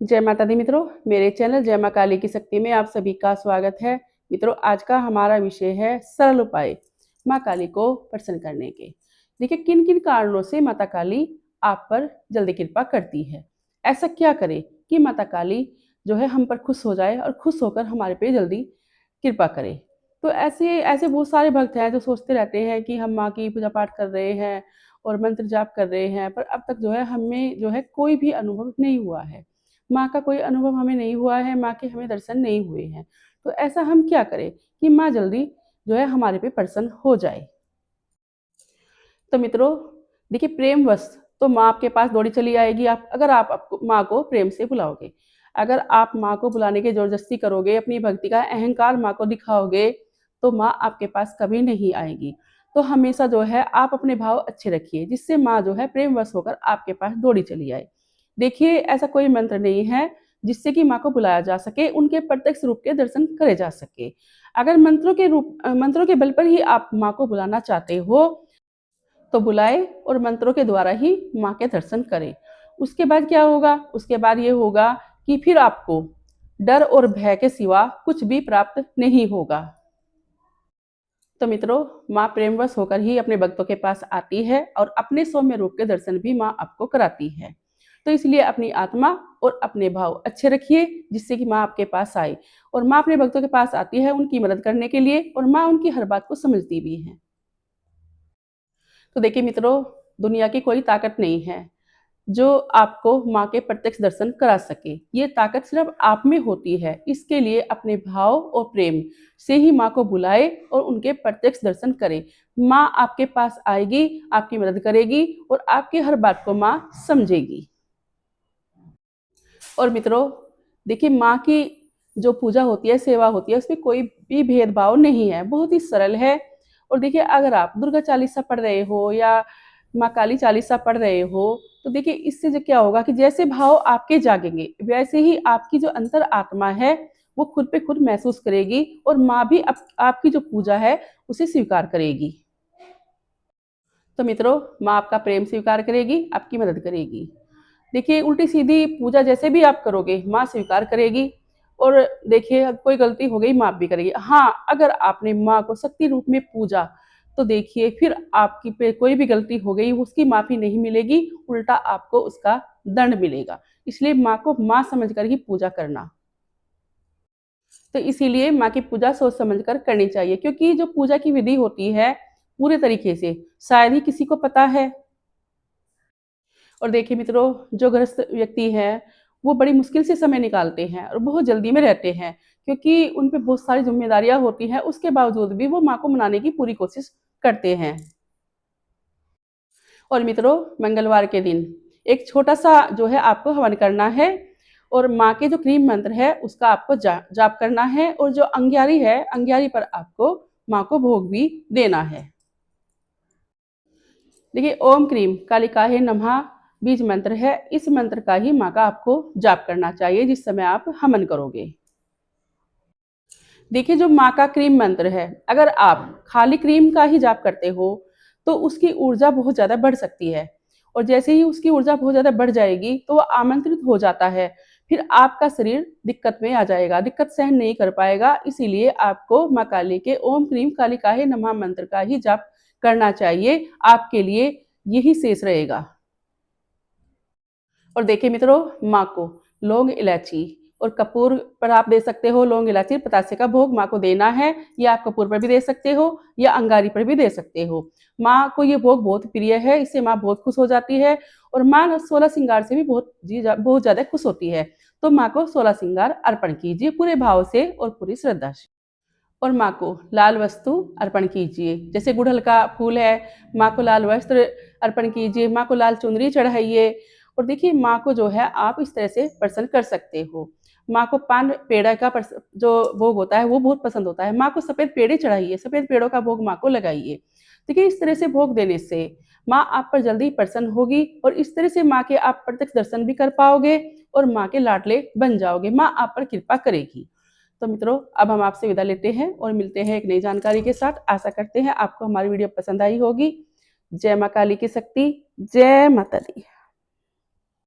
जय माता दी मित्रों, मेरे चैनल जय माँ काली की शक्ति में आप सभी का स्वागत है। मित्रों, आज का हमारा विषय है सरल उपाय माँ काली को प्रसन्न करने के। देखिए, किन किन कारणों से माता काली आप पर जल्दी कृपा करती है। ऐसा क्या करें कि माता काली जो है हम पर खुश हो जाए और खुश होकर हमारे पे जल्दी कृपा करे। तो ऐसे ऐसे बहुत सारे भक्त हैं जो सोचते रहते हैं कि हम माँ की पूजा पाठ कर रहे हैं और मंत्र जाप कर रहे हैं, पर अब तक जो है हमें जो है कोई भी अनुभव नहीं हुआ है। माँ का कोई अनुभव हमें नहीं हुआ है, माँ के हमें दर्शन नहीं हुए हैं। तो ऐसा हम क्या करें कि माँ जल्दी जो है हमारे पे प्रसन्न हो जाए। तो मित्रों, देखिए, प्रेमवश तो माँ आपके पास दौड़ी चली आएगी, आप अगर आप आपको माँ को प्रेम से बुलाओगे। अगर आप माँ को बुलाने की ज़बरदस्ती करोगे, अपनी भक्ति का अहंकार माँ को दिखाओगे, तो माँ आपके पास कभी नहीं आएगी। तो हमेशा जो है आप अपने भाव अच्छे रखिए, जिससे माँ जो है प्रेमवश होकर आपके पास दौड़ी चली आए। देखिए, ऐसा कोई मंत्र नहीं है जिससे कि माँ को बुलाया जा सके, उनके प्रत्यक्ष रूप के दर्शन करे जा सके। अगर मंत्रों के बल पर ही आप माँ को बुलाना चाहते हो, तो बुलाए और मंत्रों के द्वारा ही माँ के दर्शन करें। उसके बाद क्या होगा? उसके बाद ये होगा कि फिर आपको डर और भय के सिवा कुछ भी प्राप्त नहीं होगा। तो मित्रों, माँ प्रेमवश होकर ही अपने भक्तों के पास आती है और अपने सौम्य रूप के दर्शन भी माँ आपको कराती है। तो इसलिए अपनी आत्मा और अपने भाव अच्छे रखिए, जिससे कि माँ आपके पास आए। और माँ अपने भक्तों के पास आती है उनकी मदद करने के लिए, और माँ उनकी हर बात को समझती भी है। तो देखिए मित्रों, दुनिया की कोई ताकत नहीं है जो आपको माँ के प्रत्यक्ष दर्शन करा सके। ये ताकत सिर्फ आप में होती है। इसके लिए अपने भाव और प्रेम से ही माँ को बुलाए और उनके प्रत्यक्ष दर्शन करें। माँ आपके पास आएगी, आपकी मदद करेगी और आपकी हर बात को माँ समझेगी। और मित्रों, देखिए, माँ की जो पूजा होती है, सेवा होती है, उसमें कोई भी भेदभाव नहीं है, बहुत ही सरल है। और देखिए, अगर आप दुर्गा चालीसा पढ़ रहे हो या माँ काली चालीसा पढ़ रहे हो, तो देखिए इससे जो क्या होगा कि जैसे भाव आपके जागेंगे, वैसे ही आपकी जो अंतर आत्मा है वो खुद पे खुद महसूस करेगी और माँ भी आपकी जो पूजा है उसे स्वीकार करेगी। तो मित्रों, माँ आपका प्रेम स्वीकार करेगी, आपकी मदद करेगी। देखिए, उल्टी सीधी पूजा जैसे भी आप करोगे, माँ स्वीकार करेगी। और देखिए, कोई गलती हो गई, माफ़ भी करेगी। हाँ, अगर आपने माँ को शक्ति रूप में पूजा, तो देखिए फिर आपकी पे कोई भी गलती हो गई, उसकी माफ़ी नहीं मिलेगी, उल्टा आपको उसका दंड मिलेगा। इसलिए माँ को माँ समझकर ही पूजा करना। तो इसीलिए माँ की पूजा सोच समझ कर करनी चाहिए, क्योंकि जो पूजा की विधि होती है पूरे तरीके से शायद ही किसी को पता है। और देखिए मित्रों, जो गृहस्थ व्यक्ति हैं, वो बड़ी मुश्किल से समय निकालते हैं और बहुत जल्दी में रहते हैं, क्योंकि उन पे बहुत सारी ज़िम्मेदारियाँ होती हैं, उसके बावजूद भी वो माँ को मनाने की पूरी कोशिश करते हैं। और मित्रों, मंगलवार के दिन एक छोटा-सा जो है आपको हवन करना है और माँ के जो क्रीम मंत्र है उसका आपको जाप करना है, और जो अंग्यारी है, अंग्यारी पर आपको माँ को भोग भी देना है। देखिए, ओम क्रीम कालिकाहे नमः बीज मंत्र है। इस मंत्र का ही माँ का आपको जाप करना चाहिए जिस समय आप हवन करोगे। देखिए, जो माँ का क्रीम मंत्र है, अगर आप खाली क्रीम का ही जाप करते हो तो उसकी ऊर्जा बहुत ज़्यादा बढ़ सकती है, और जैसे ही उसकी ऊर्जा बहुत ज़्यादा बढ़ जाएगी तो वो आमंत्रित हो जाता है। फिर आपका शरीर दिक्कत में आ जाएगा, दिक्कत सहन नहीं कर पाएगा। इसीलिए आपको माँ काली के ओम क्रीम कालिकाहे नमः मंत्र का ही जाप करना चाहिए, आपके लिए यही शेष रहेगा। और देखिए मित्रों, माँ को लौंग, इलायची और कपूर पर आप दे सकते हो। लौंग, इलायची, पतासे का भोग माँ को देना है, या आप कपूर पर भी दे सकते हो या अंगारी पर भी दे सकते हो। माँ को ये भोग बहुत प्रिय है, इससे माँ बहुत खुश हो जाती है, और माँ 16 श्रृंगार से भी बहुत ज़्यादा खुश होती है। तो माँ को 16 श्रृंगार अर्पण कीजिए पूरे भाव से और पूरी श्रद्धा से। और माँ को लाल वस्तु अर्पण कीजिए, जैसे गुड़हल का फूल है, माँ को लाल वस्त्र अर्पण कीजिए, माँ को लाल चुनरी चढ़ाइए। और देखिए, माँ को जो है आप इस तरह से प्रसन्न कर सकते हो। माँ को पान पेड़ा का जो भोग होता है वो बहुत पसंद होता है। माँ को सफ़ेद पेड़े चढ़ाइए, सफ़ेद पेड़ों का भोग माँ को लगाइए। देखिए, इस तरह से भोग देने से माँ आप पर जल्दी प्रसन्न होगी, और इस तरह से माँ के आप प्रत्यक्ष दर्शन भी कर पाओगे और माँ के लाडले बन जाओगे। माँ आप पर कृपा करेगी। तो मित्रों, अब हम आपसे विदा लेते हैं और मिलते हैं एक नई जानकारी के साथ। आशा करते हैं आपको हमारी वीडियो पसंद आई होगी। जय माँ काली की शक्ति, जय माता दी।